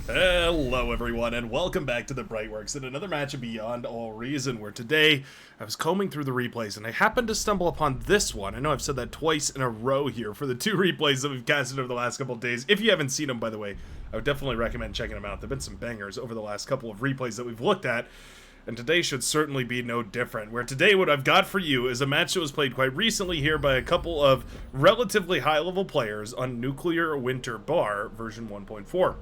Hello everyone and welcome back to the Brightworks in another match of Beyond All Reason, where today I was combing through the replays and I happened to stumble upon this one. I know I've said that twice in a row here for the two replays that we've casted over the last couple of days. If you haven't seen them, by the way, I would definitely recommend checking them out. There have been some bangers over the last couple of replays that we've looked at, and today should certainly be no different. Where today what I've got for you is a match that was played quite recently here by a couple of relatively high-level players on Nuclear Winter Bar version 1.4.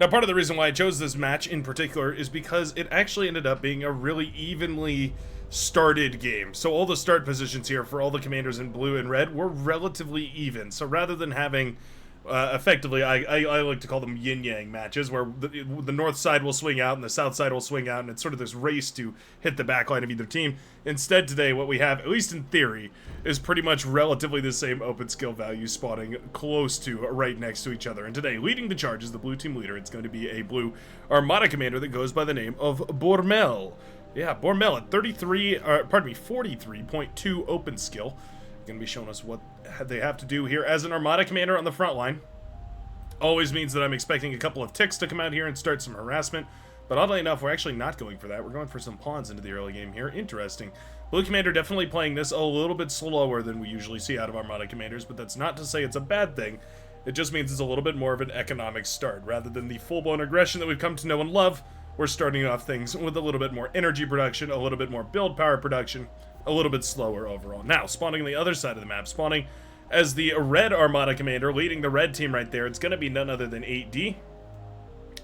Now, part of the reason why I chose this match in particular is because it actually ended up being a really evenly started game. So all the start positions here for all the commanders in blue and red were relatively even. So rather than having, effectively, I like to call them yin-yang matches, where the north side will swing out and the south side will swing out, and it's sort of this race to hit the back line of either team. Instead, today, what we have, at least in theory, is pretty much relatively the same open skill value spawning close to right next to each other. And today, leading the charge is the blue team leader. It's going to be a blue Armada commander that goes by the name of Bormel. Yeah, Bormel at 43.2 open skill. Going to be showing us what they have to do here as an Armada commander on the front line. Always means that I'm expecting a couple of ticks to come out here and start some harassment. But oddly enough, we're actually not going for that. We're going for some pawns into the early game here. Interesting. Blue Commander definitely playing this a little bit slower than we usually see out of Armada Commanders, but that's not to say it's a bad thing. It just means it's a little bit more of an economic start. Rather than the full-blown aggression that we've come to know and love, we're starting off things with a little bit more energy production, a little bit more build power production, a little bit slower overall. Now, spawning on the other side of the map, spawning as the red Armada Commander, leading the red team right there, it's going to be none other than 8D.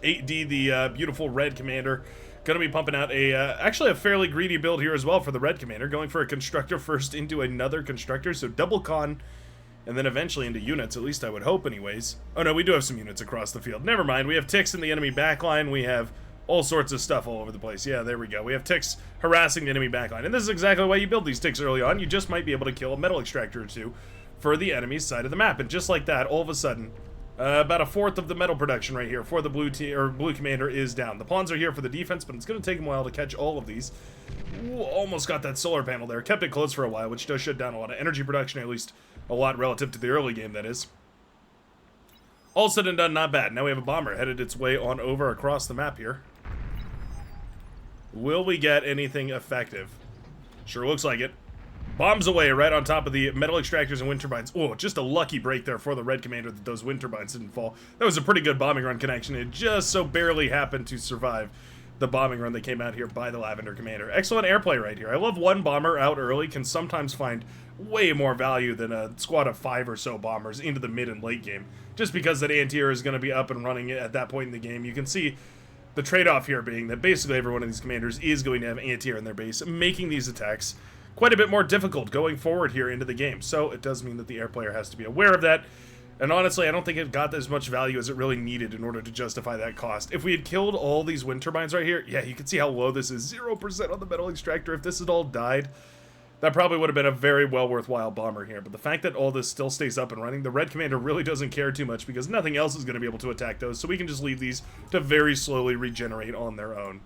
8D, the beautiful red commander, going to be pumping out actually a fairly greedy build here as well for the red commander, going for a constructor first into another constructor, so double con, and then eventually into units, at least I would hope anyways. Oh no, we do have some units across the field. Never mind, we have ticks in the enemy backline, we have all sorts of stuff all over the place. Yeah, there we go. We have ticks harassing the enemy backline, and this is exactly why you build these ticks early on. You just might be able to kill a metal extractor or two for the enemy's side of the map, and just like that, all of a sudden, about a fourth of the metal production right here for the blue commander is down. The pawns are here for the defense, but it's going to take them a while to catch all of these. Ooh, almost got that solar panel there. Kept it close for a while, which does shut down a lot of energy production, at least a lot relative to the early game, that is. All said and done, not bad. Now we have a bomber headed its way on over across the map here. Will we get anything effective? Sure looks like it. Bombs away right on top of the metal extractors and wind turbines. Oh, just a lucky break there for the red commander that those wind turbines didn't fall. That was a pretty good bombing run connection. It just so barely happened to survive the bombing run that came out here by the lavender commander. Excellent airplay right here. I love one bomber out early can sometimes find way more value than a squad of 5 or so bombers into the mid and late game. Just because that anti-air is going to be up and running at that point in the game. You can see the trade-off here being that basically every one of these commanders is going to have anti-air in their base, making these attacks quite a bit more difficult going forward here into the game. So it does mean that the air player has to be aware of that. And honestly, I don't think it got as much value as it really needed in order to justify that cost. If we had killed all these wind turbines right here, yeah, you can see how low this is. 0% on the metal extractor. If this had all died, that probably would have been a very well worthwhile bomber here. But the fact that all this still stays up and running, the red commander really doesn't care too much because nothing else is going to be able to attack those. So we can just leave these to very slowly regenerate on their own.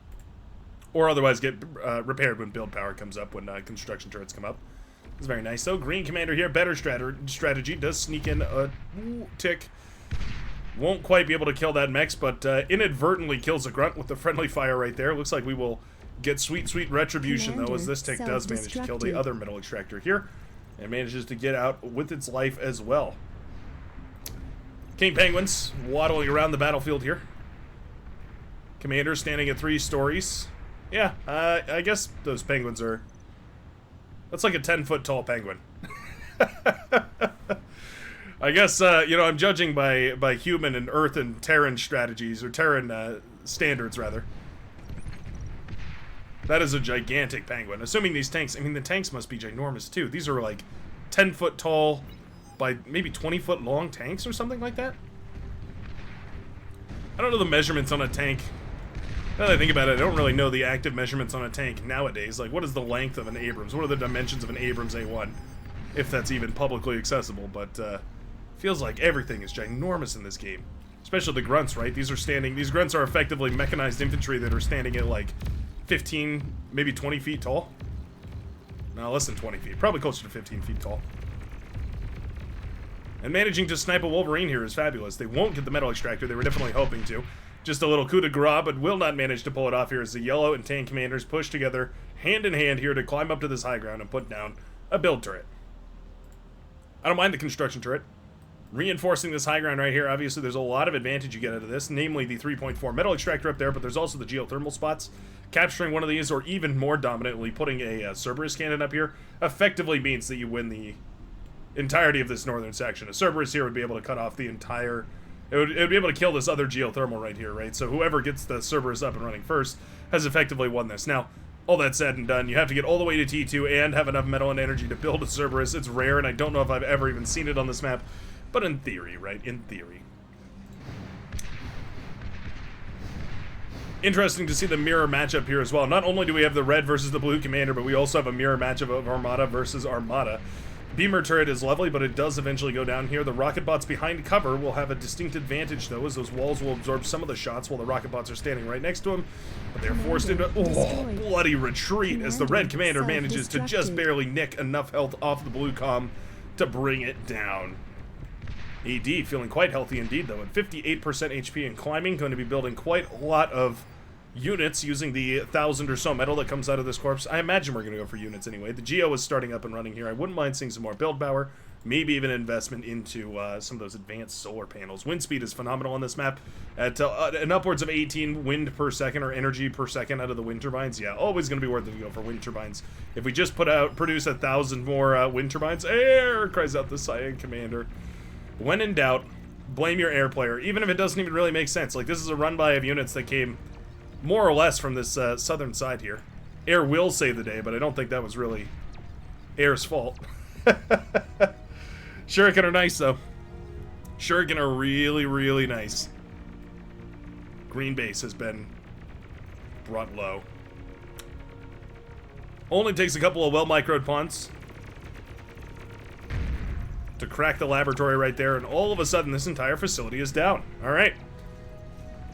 Or otherwise get repaired when build power comes up, when construction turrets come up. It's very nice, though. Green commander here, better strategy. Does sneak in a tick. Won't quite be able to kill that mech, but inadvertently kills a grunt with the friendly fire right there. Looks like we will get sweet, sweet retribution, though, as this tick does manage to kill the other metal extractor here. And manages to get out with its life as well. King Penguins waddling around the battlefield here. Commander standing at 3 stories. Yeah, I guess those penguins are... That's like a 10-foot tall penguin. I guess, you know, I'm judging by human and Earth and Terran strategies, or Terran standards, rather. That is a gigantic penguin. Assuming these tanks... I mean, the tanks must be ginormous, too. These are like 10-foot tall by maybe 20-foot long tanks or something like that. I don't know the measurements on a tank. Now that I think about it, I don't really know the active measurements on a tank nowadays. Like, what is the length of an Abrams? What are the dimensions of an Abrams A1? If that's even publicly accessible, but feels like everything is ginormous in this game. Especially the grunts, right? These grunts are effectively mechanized infantry that are standing at like 15, maybe 20 feet tall. No, less than 20 feet. Probably closer to 15 feet tall. And managing to snipe a Wolverine here is fabulous. They won't get the metal extractor. They were definitely hoping to. Just a little coup de grace, but will not manage to pull it off here as the yellow and tan commanders push together hand in hand here to climb up to this high ground and put down a build turret. I don't mind the construction turret. Reinforcing this high ground right here, obviously there's a lot of advantage you get out of this, namely the 3.4 metal extractor up there, but there's also the geothermal spots. Capturing one of these, or even more dominantly, putting a Cerberus cannon up here, effectively means that you win the entirety of this northern section. A Cerberus here would be able to cut off the entire... It would be able to kill this other geothermal right here, right? So whoever gets the Cerberus up and running first has effectively won this. Now, all that said and done, you have to get all the way to T2 and have enough metal and energy to build a Cerberus. It's rare, and I don't know if I've ever even seen it on this map. But in theory, right? In theory. Interesting to see the mirror matchup here as well. Not only do we have the red versus the blue commander, but we also have a mirror matchup of Armada versus Armada. Beamer turret is lovely, but it does eventually go down here. The rocket bots behind cover will have a distinct advantage, though, as those walls will absorb some of the shots while the rocket bots are standing right next to them. But they're forced into bloody retreat as the red commander manages to just barely nick enough health off the blue comm to bring it down. AD feeling quite healthy indeed, though, at 58% HP and climbing, going to be building quite a lot of units using the 1,000 or so metal that comes out of this corpse. I imagine we're going to go for units anyway. The Geo is starting up and running here. I wouldn't mind seeing some more build power, maybe even investment into some of those advanced solar panels. Wind speed is phenomenal on this map at an upwards of 18 wind per second, or energy per second out of the wind turbines. Yeah, always going to be worth it to go for wind turbines. If we just produce 1,000 more wind turbines, air, cries out the Cyan commander. When in doubt, blame your air player, even if it doesn't even really make sense. Like, this is a run-by of units that came more or less from this southern side here. Air will save the day, but I don't think that was really air's fault. Shuriken are nice, though. Shuriken are really, really nice. Green base has been brought low. Only takes a couple of well-microed punts to crack the laboratory right there, and all of a sudden this entire facility is down. All right.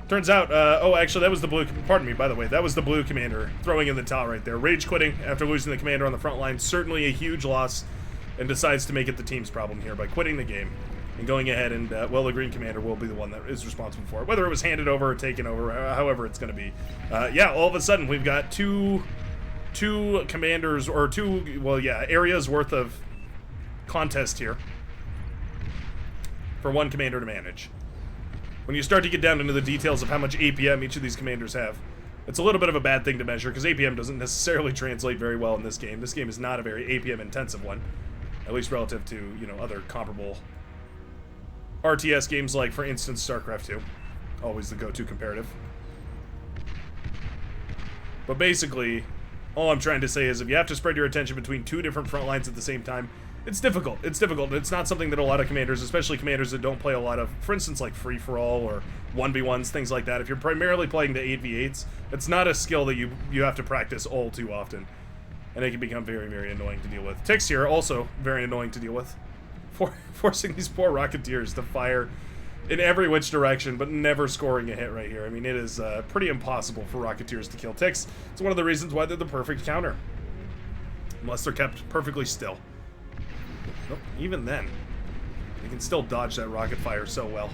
Turns out, oh, actually, that was the blue, pardon me, by the way, that was the blue commander throwing in the towel right there. Rage quitting after losing the commander on the front line, certainly a huge loss, and decides to make it the team's problem here by quitting the game and going ahead and, well, the green commander will be the one that is responsible for it, whether it was handed over or taken over, however it's going to be. Yeah, all of a sudden we've got two commanders, or two, well, yeah, areas worth of contest here for one commander to manage. When you start to get down into the details of how much APM each of these commanders have, it's a little bit of a bad thing to measure, because APM doesn't necessarily translate very well in this game. This game is not a very APM intensive one, at least relative to, you know, other comparable RTS games like, for instance, StarCraft 2. Always the go-to comparative. But basically, all I'm trying to say is if you have to spread your attention between two different front lines at the same time, it's difficult. It's difficult. It's not something that a lot of commanders, especially commanders that don't play a lot of, for instance, like free-for-all or 1v1s, things like that. If you're primarily playing the 8v8s, it's not a skill that you have to practice all too often. And it can become very, very annoying to deal with. Ticks here, also very annoying to deal with. Forcing these poor Rocketeers to fire in every which direction, but never scoring a hit right here. I mean, it is pretty impossible for Rocketeers to kill Ticks. It's one of the reasons why they're the perfect counter. Unless they're kept perfectly still. Nope, even then, they can still dodge that rocket fire so well.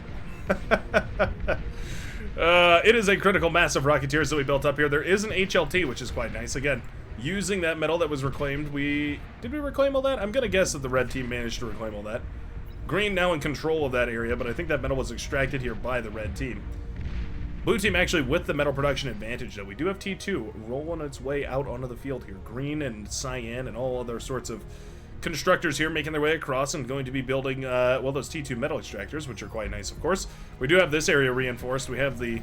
It is a critical mass of Rocketeers that we built up here. There is an HLT, which is quite nice. Again, using that metal that was reclaimed, did we reclaim all that? I'm gonna guess that the red team managed to reclaim all that. Green now in control of that area, but I think that metal was extracted here by the red team. Blue team actually with the metal production advantage, though. We do have T2 rolling its way out onto the field here. Green and cyan and all other sorts of constructors here making their way across and going to be building, well, those T2 metal extractors, which are quite nice, of course. We do have this area reinforced. We have the,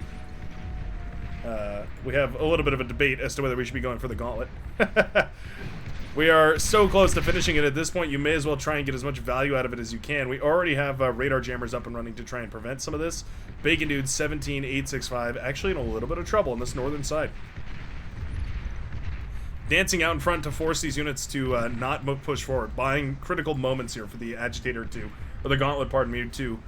we have a little bit of a debate as to whether we should be going for the gauntlet. We are so close to finishing it at this point, you may as well try and get as much value out of it as you can. We already have radar jammers up and running to try and prevent some of this. Bacon Dude 17865 actually in a little bit of trouble on this northern side. Dancing out in front to force these units to not push forward, buying critical moments here for the agitator to, or the gauntlet, pardon me, to,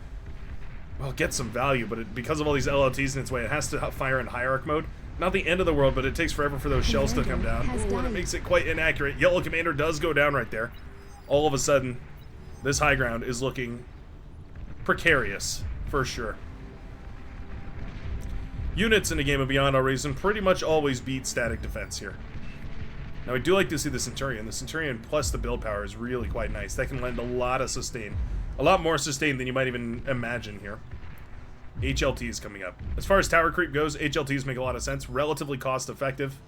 well, get some value, but because of all these LLTs in its way, it has to fire in hierarch mode. Not the end of the world, but it takes forever for those shells to come down. Ooh, and it makes it quite inaccurate. Yellow commander does go down right there. All of a sudden, this high ground is looking precarious, for sure. Units in a game of Beyond All Reason pretty much always beat static defense here. Now, I do like to see the Centurion. The Centurion plus the build power is really quite nice. That can lend a lot of sustain. A lot more sustain than you might even imagine here. HLT is coming up. As far as tower creep goes, HLTs make a lot of sense. Relatively cost effective.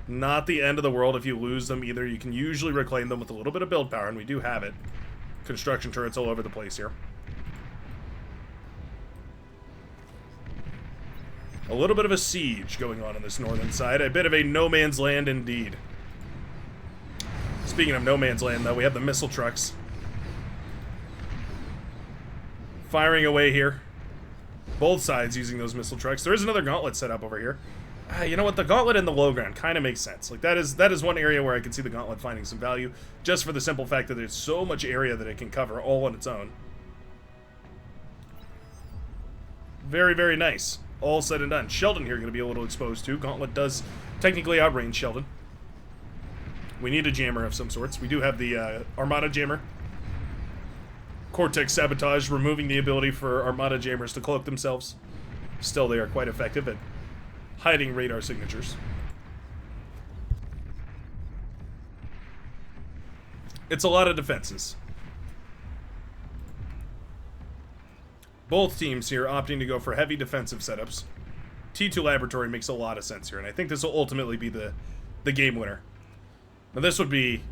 Not the end of the world if you lose them either. You can usually reclaim them with a little bit of build power, and we do have it. Construction turrets all over the place here. A little bit of a siege going on this northern side. A bit of a no man's land indeed. Speaking of no man's land, though, we have the missile trucks firing away here. Both sides using those missile trucks. There is another gauntlet set up over here. You know what? The gauntlet in the low ground kind of makes sense. Like that is one area where I can see the gauntlet finding some value, just for the simple fact that there's so much area that it can cover all on its own. Very, very nice. All said and done. Sheldon here going to be a little exposed too. Gauntlet does technically outrange Sheldon. We need a jammer of some sorts. We do have the Armada jammer. Cortex sabotage, removing the ability for Armada jammers to cloak themselves. Still, they are quite effective at hiding radar signatures. It's a lot of defenses. Both teams here opting to go for heavy defensive setups. T2 Laboratory makes a lot of sense here, and I think this will ultimately be the game winner. Now this would be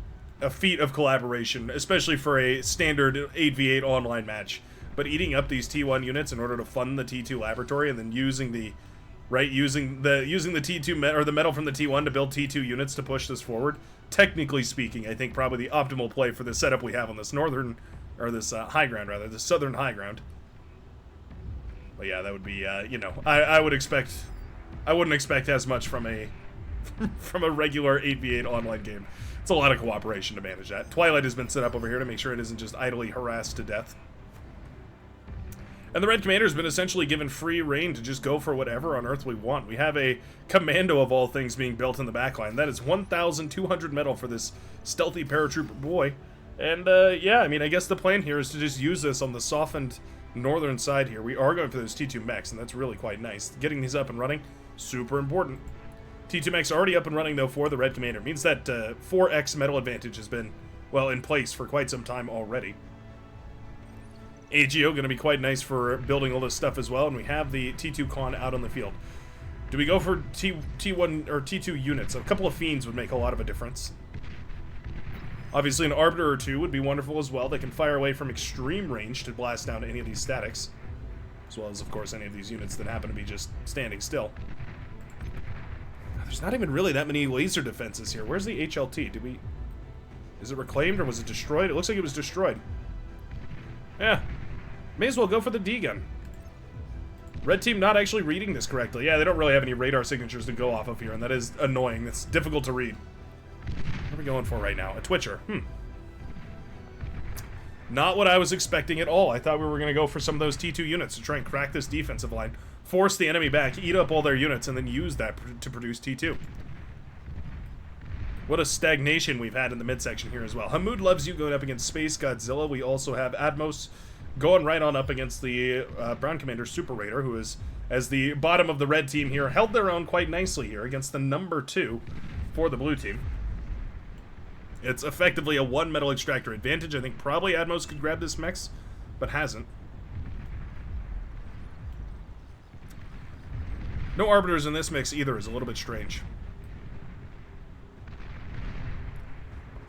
a feat of collaboration, especially for a standard 8v8 online match. But eating up these T1 units in order to fund the T2 Laboratory, and then using the T2 or the metal from the T1 to build T2 units to push this forward. Technically speaking, I think probably the optimal play for the setup we have on this northern, or this high ground rather, the southern high ground. But yeah, that would be, you know, I wouldn't expect as much from a regular 8v8 online game. It's a lot of cooperation to manage that. Twilight has been set up over here to make sure it isn't just idly harassed to death. And the Red Commander's been essentially given free reign to just go for whatever on Earth we want. We have a Commando of all things being built in the backline. That is 1,200 metal for this stealthy paratrooper boy. And, yeah, I mean, I guess the plan here is to just use this on the softened northern side here. We are going for those T2 mechs, and that's really quite nice. Getting these up and running, super important. T2 mechs already up and running, though, for the Red Commander. Means that 4x metal advantage has been, well, in place for quite some time already. AGO going to be quite nice for building all this stuff as well, and we have the T2 Con out on the field. Do we go for T1 or T2 units? A couple of Fiends would make a lot of a difference. Obviously, an Arbiter or two would be wonderful as well. They can fire away from extreme range to blast down any of these statics, as well as, of course, any of these units that happen to be just standing still. There's not even really that many laser defenses here. Where's the HLT? Is it reclaimed or was it destroyed? It looks like it was destroyed. Yeah. May as well go for the D-gun. Red team not actually reading this correctly. Yeah, they don't really have any radar signatures to go off of here, and that is annoying. That's difficult to read. What are we going for right now? A Twitcher. Not what I was expecting at all. I thought we were going to go for some of those T2 units to try and crack this defensive line, force the enemy back, eat up all their units, and then use that to produce T2. What a stagnation we've had in the midsection here as well. Hamoud loves you going up against Space Godzilla. We also have Atmos going right on up against the Brown Commander Super Raider, who is, as the bottom of the red team here, held their own quite nicely here against the number 2 for the blue team. It's effectively a 1 metal extractor advantage. I think probably Atmos could grab this mechs, but hasn't. No Arbiters in this mix either is a little bit strange.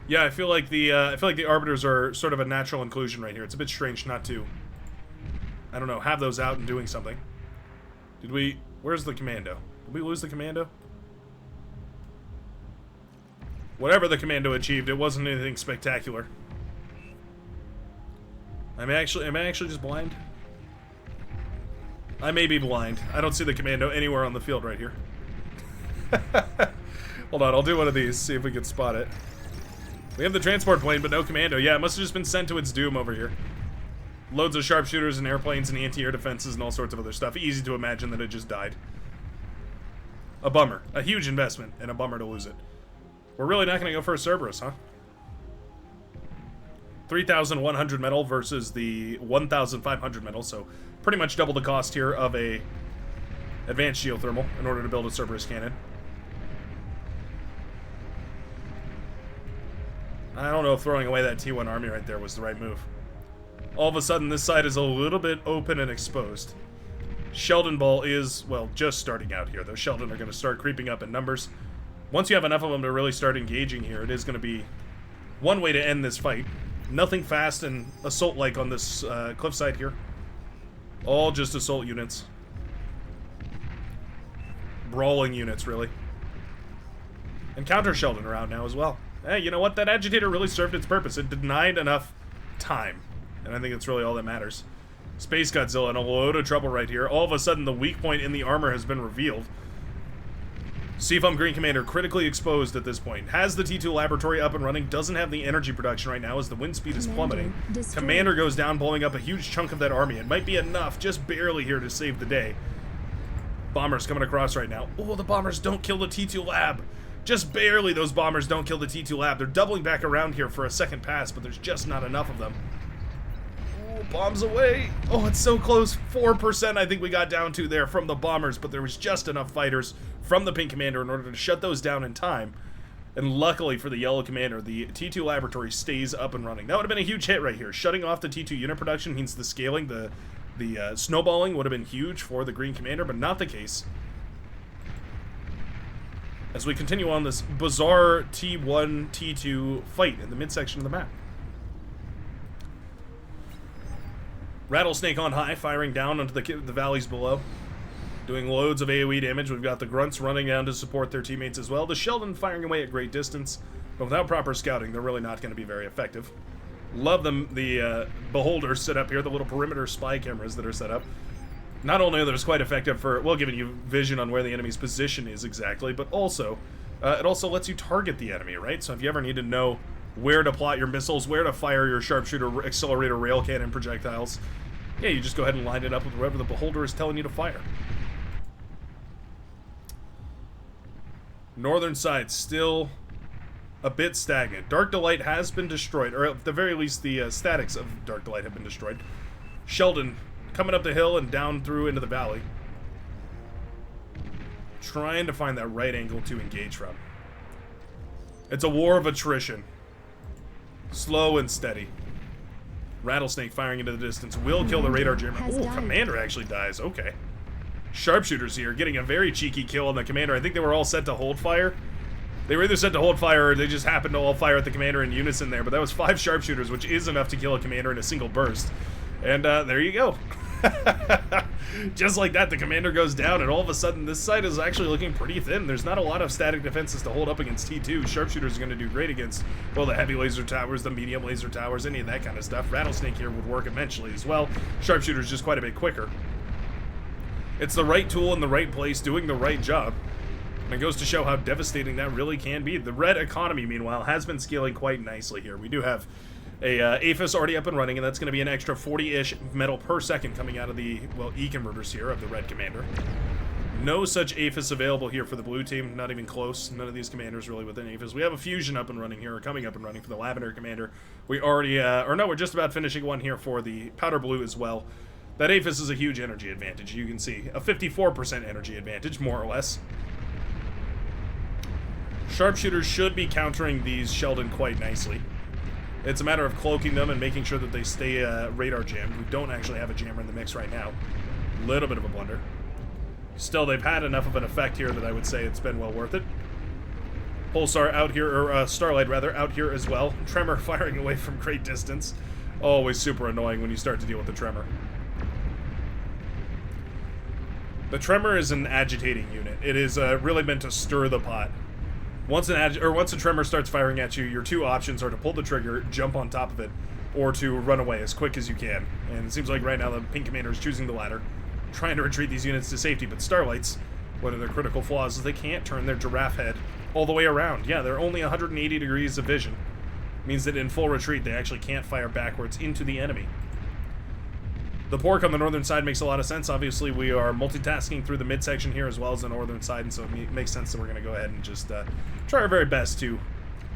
Yeah, I feel like the Arbiters are sort of a natural inclusion right here. It's a bit strange not to, I don't know, have those out and doing something. Where's the Commando? Did we lose the Commando? Whatever the Commando achieved, it wasn't anything spectacular. Am I actually just blind? I may be blind. I don't see the Commando anywhere on the field right here. Hold on, I'll do one of these, see if we can spot it. We have the transport plane, but no Commando. Yeah, it must have just been sent to its doom over here. Loads of sharpshooters and airplanes and anti-air defenses and all sorts of other stuff. Easy to imagine that it just died. A bummer. A huge investment, and a bummer to lose it. We're really not going to go for a Cerberus, huh? 3,100 metal versus the 1,500 metal, so pretty much double the cost here of a advanced geothermal in order to build a Cerberus cannon. I don't know if throwing away that T1 army right there was the right move. All of a sudden, this side is a little bit open and exposed. Sheldon Ball is, well, just starting out here, though. Sheldon are going to start creeping up in numbers. Once you have enough of them to really start engaging here, it is going to be one way to end this fight. Nothing fast and assault-like on this cliffside here. All just assault units. Brawling units, really. And counter Sheldon around now as well. Hey, you know what? That agitator really served its purpose. It denied enough time. And I think it's really all that matters. Space Godzilla in a load of trouble right here. All of a sudden, the weak point in the armor has been revealed. Seafoam Green Commander critically exposed at this point. Has the T2 laboratory up and running. Doesn't have the energy production right now as the wind speed is plummeting. Commander goes down, blowing up a huge chunk of that army. It might be enough, just barely here to save the day. Bombers coming across right now. Oh, the bombers don't kill the T2 lab. Just barely those bombers don't kill the T2 lab. They're doubling back around here for a second pass, but there's just not enough of them. Oh, bombs away. Oh, it's so close. 4% I think we got down to there from the bombers, but there was just enough fighters from the Pink Commander in order to shut those down in time. And luckily for the Yellow Commander, the T2 laboratory stays up and running. That would have been a huge hit right here. Shutting off the T2 unit production means the scaling, the snowballing would have been huge for the Green Commander, but not the case. As we continue on this bizarre T1, T2 fight in the midsection of the map. Rattlesnake on high, firing down onto the valleys below. Doing loads of AoE damage. We've got the Grunts running down to support their teammates as well. The Sheldon firing away at great distance. But without proper scouting, they're really not going to be very effective. Love them, the Beholders set up here, the little perimeter spy cameras that are set up. Not only are those quite effective for, well, giving you vision on where the enemy's position is exactly, but also, it also lets you target the enemy, right? So if you ever need to know where to plot your missiles, where to fire your sharpshooter, accelerator, rail cannon projectiles, yeah, you just go ahead and line it up with wherever the Beholder is telling you to fire. Northern side still a bit stagnant. Dark Delight has been destroyed, or at the very least the statics of Dark Delight have been destroyed. Sheldon coming up the hill and down through into the valley. Trying to find that right angle to engage from. It's a war of attrition. Slow and steady. Rattlesnake firing into the distance will kill the radar jammer. Ooh, Commander actually dies. Okay. Sharpshooters here getting a very cheeky kill on the Commander. I think they were all set to hold fire. They were either set to hold fire or they just happened to all fire at the Commander in unison there. But that was 5 sharpshooters, which is enough to kill a Commander in a single burst. And there you go. Just like that, the Commander goes down, and all of a sudden this side is actually looking pretty thin. There's not a lot of static defenses to hold up against T2. Sharpshooters are going to do great against, well, the heavy laser towers, the medium laser towers, any of that kind of stuff. Rattlesnake here would work eventually as well. Sharpshooters just quite a bit quicker. It's the right tool in the right place, doing the right job. And it goes to show how devastating that really can be. The red economy, meanwhile, has been scaling quite nicely here. We do have a APHIS already up and running, and that's going to be an extra 40-ish metal per second coming out of the, well, E-converters here of the red commander. No such APHIS available here for the blue team, not even close. None of these commanders really within APHIS. We have a fusion up and running here, or coming up and running for the lavender commander. We already, or no, we're just about finishing one here for the powder blue as well. That APHIS is a huge energy advantage, you can see. A 54% energy advantage, more or less. Sharpshooters should be countering these Sheldon quite nicely. It's a matter of cloaking them and making sure that they stay radar jammed. We don't actually have a jammer in the mix right now. Little bit of a blunder. Still, they've had enough of an effect here that I would say it's been well worth it. Pulsar out here, or Starlight rather, out here as well. Tremor firing away from great distance. Always super annoying when you start to deal with the Tremor. The Tremor is an agitating unit. It is really meant to stir the pot. Once a Tremor starts firing at you, your two options are to pull the trigger, jump on top of it, or to run away as quick as you can. And it seems like right now the Pink Commander is choosing the latter, trying to retreat these units to safety. But Starlights, one of their critical flaws is they can't turn their giraffe head all the way around. Yeah, they're only 180 degrees of vision. It means that in full retreat, they actually can't fire backwards into the enemy. The pork on the northern side makes a lot of sense. Obviously, we are multitasking through the midsection here as well as the northern side, and so it makes sense that we're going to go ahead and just try our very best to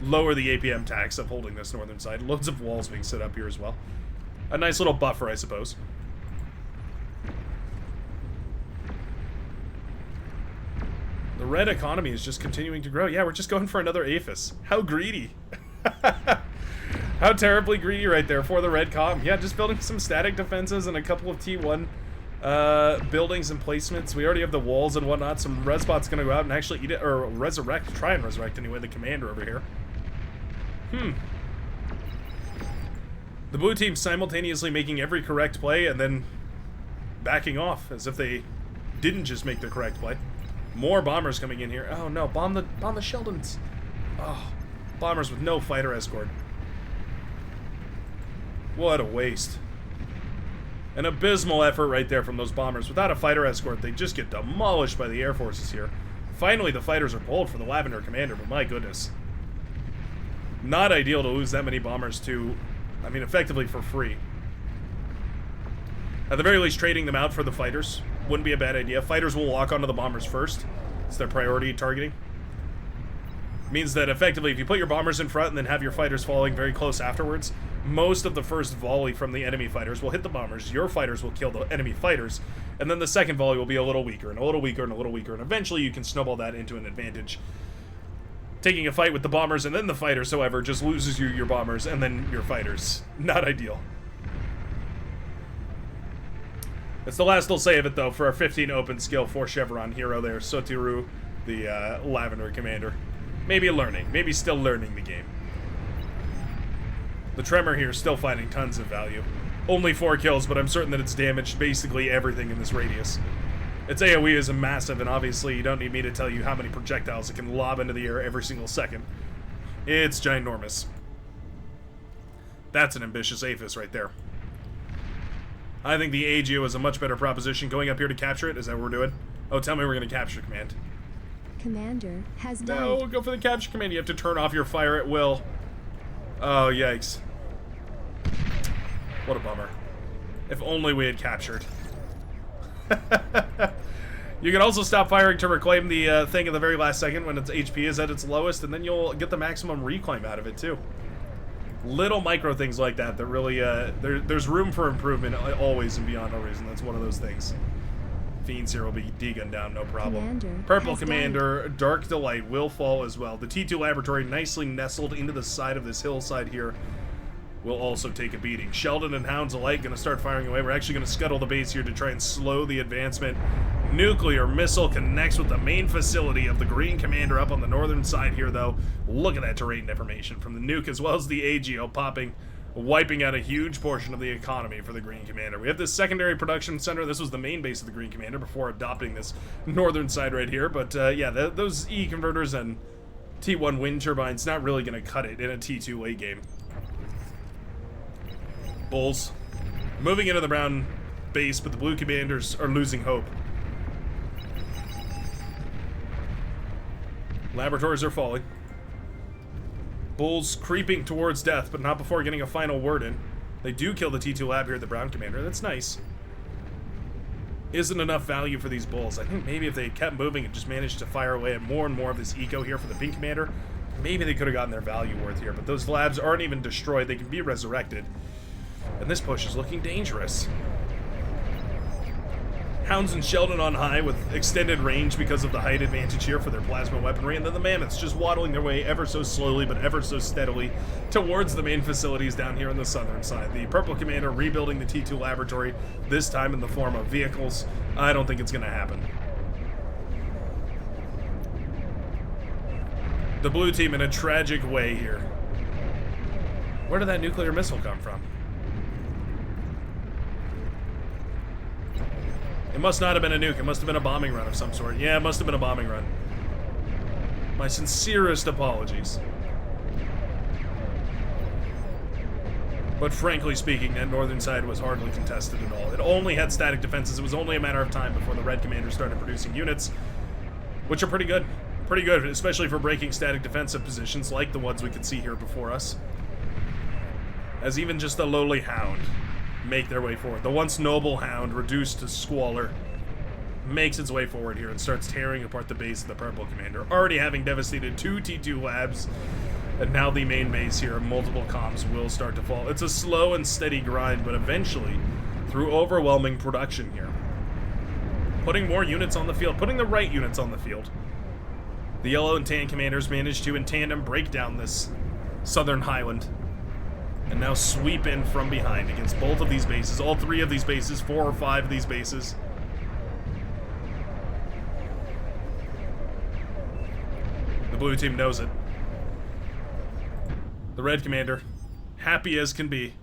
lower the APM tax of holding this northern side. Loads of walls being set up here as well. A nice little buffer, I suppose. The red economy is just continuing to grow. Yeah, we're just going for another APHIS. How greedy. How terribly greedy right there for the red com. Yeah, just building some static defenses and a couple of T1 buildings and placements. We already have the walls and whatnot. Some Resbot's gonna go out and actually eat it, or resurrect, try and resurrect anyway, the commander over here. The blue team simultaneously making every correct play and then backing off as if they didn't just make the correct play. More bombers coming in here. Oh no, bomb the Sheldons. Oh, bombers with no fighter escort. What a waste. An abysmal effort right there from those bombers. Without a fighter escort, they just get demolished by the air forces here. Finally, the fighters are bold for the Lavender commander, but my goodness. Not ideal to lose that many bombers to, I mean, effectively for free. At the very least, trading them out for the fighters wouldn't be a bad idea. Fighters will lock onto the bombers first. It's their priority targeting. Means that effectively, if you put your bombers in front and then have your fighters following very close afterwards, most of the first volley from the enemy fighters will hit the bombers, your fighters will kill the enemy fighters, and then the second volley will be a little weaker, and a little weaker, and a little weaker, and eventually you can snowball that into an advantage. Taking a fight with the bombers and then the fighters, however, just loses you your bombers and then your fighters. Not ideal. It's the last I'll say of it, though, for our 15 open skill 4 Chevron hero there, Sotiru, the Lavender commander. Maybe learning. Maybe still learning the game. The Tremor here is still finding tons of value. Only 4 kills, but I'm certain that it's damaged basically everything in this radius. Its AoE is massive, and obviously you don't need me to tell you how many projectiles it can lob into the air every single second. It's ginormous. That's an ambitious APHIS right there. I think the AGO is a much better proposition. Going up here to capture it, is that what we're doing? Oh, tell me we're going to capture command. Commander has died. No, go for the capture command. You have to turn off your fire at will. Oh, yikes. What a bummer. If only we had captured. You can also stop firing to reclaim the thing at the very last second when its HP is at its lowest, and then you'll get the maximum reclaim out of it, too. Little micro things like that that really, there's room for improvement always and beyond no reason. That's one of those things. Fiends here will be D-gunned down, no problem. Commander Purple Commander, Dark Delight will fall as well. The T2 Laboratory, nicely nestled into the side of this hillside here, will also take a beating. Sheldon and Hounds alike going to start firing away. We're actually going to scuttle the base here to try and slow the advancement. Nuclear missile connects with the main facility of the Green Commander up on the northern side here, though. Look at that terrain deformation from the nuke as well as the AGO popping, wiping out a huge portion of the economy for the Green Commander. We have this secondary production center. This was the main base of the Green Commander before adopting this northern side right here. But yeah, those E converters and T1 wind turbines not really going to cut it in a T2 late game. Bulls moving into the brown base, but the blue commanders are losing hope. Laboratories are falling. Bulls creeping towards death, but not before getting a final word in. They do kill the T2 lab here at the brown commander. That's nice. Isn't enough value for these bulls. I think maybe if they kept moving and just managed to fire away at more and more of this eco here for the pink commander, maybe they could have gotten their value worth here. But those labs aren't even destroyed. They can be resurrected. And this push is looking dangerous. Hounds and Sheldon on high with extended range because of the height advantage here for their plasma weaponry, and then the Mammoths just waddling their way ever so slowly but ever so steadily towards the main facilities down here on the southern side. The Purple Commander rebuilding the T2 Laboratory, this time in the form of vehicles. I don't think it's going to happen. The blue team in a tragic way here. Where did that nuclear missile come from? It must not have been a nuke. It must have been a bombing run of some sort. Yeah, it must have been a bombing run. My sincerest apologies. But frankly speaking, that northern side was hardly contested at all. It only had static defenses. It was only a matter of time before the red commander started producing units, which are pretty good. Pretty good, especially for breaking static defensive positions like the ones we could see here before us. As even just the lowly Hound make their way forward. The once noble Hound, reduced to squalor, makes its way forward here and starts tearing apart the base of the Purple Commander, already having devastated 2 T2 labs And now the main base here, multiple comms will start to fall. It's a slow and steady grind, but eventually, through overwhelming production here, putting more units on the field, putting the right units on the field, the yellow and tan commanders managed to, in tandem, break down this southern highland, and now sweep in from behind against both of these bases, all three of these bases, 4 or 5 of these bases. The blue team knows it. The red commander, happy as can be,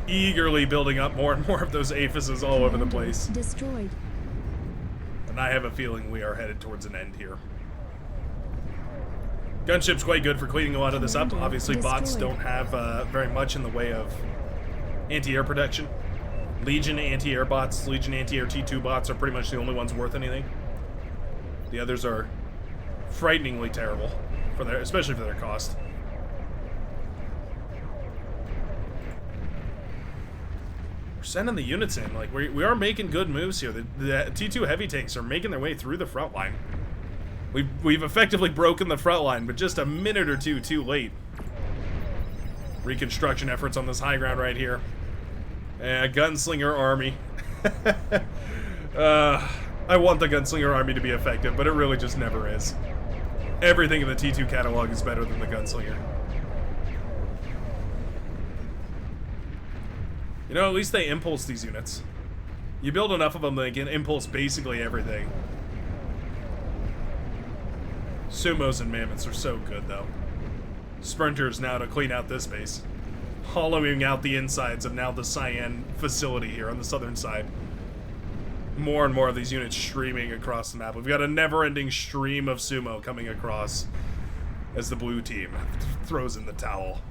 eagerly building up more and more of those aphises all over the place. Destroyed. And I have a feeling we are headed towards an end here. Gunship's quite good for cleaning a lot of this up. Obviously, bots don't have very much in the way of anti-air protection. Legion anti-air bots, Legion anti-air T2 bots are pretty much the only ones worth anything. The others are frighteningly terrible, especially for their cost. We're sending the units in. Like, we are making good moves here. The T2 heavy tanks are making their way through the front line. We've effectively broken the front line, but just a minute or two too late. Reconstruction efforts on this high ground right here. Gunslinger army. I want the Gunslinger army to be effective, but it really just never is. Everything in the T2 catalog is better than the Gunslinger. You know, at least they impulse these units. You build enough of them, they can impulse basically everything. Sumos and mammoths are so good, though. Sprinters now to clean out this base. Hollowing out the insides of now the Cyan facility here on the southern side. More and more of these units streaming across the map. We've got a never-ending stream of sumo coming across as the blue team throws in the towel.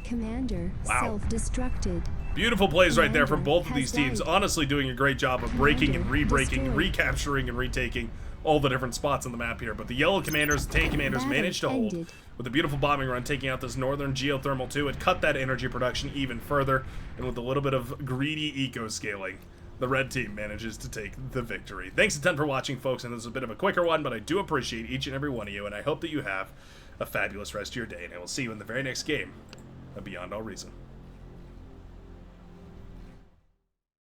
Commander Wow. self-destructed. Beautiful plays right there from Commander both of these has teams. died. Honestly doing a great job of breaking and Commander re-breaking, destroyed. recapturing and retaking all the different spots on the map here. But the yellow commanders, the tank commanders Battle managed to hold ended. with a beautiful bombing run, taking out this northern geothermal too. It cut that energy production even further, and with a little bit of greedy eco-scaling, the red team manages to take the victory. Thanks a ton for watching, folks, and this is a bit of a quicker one, but I do appreciate each and every one of you, and I hope that you have a fabulous rest of your day, and I will see you in the very next game of Beyond All Reason.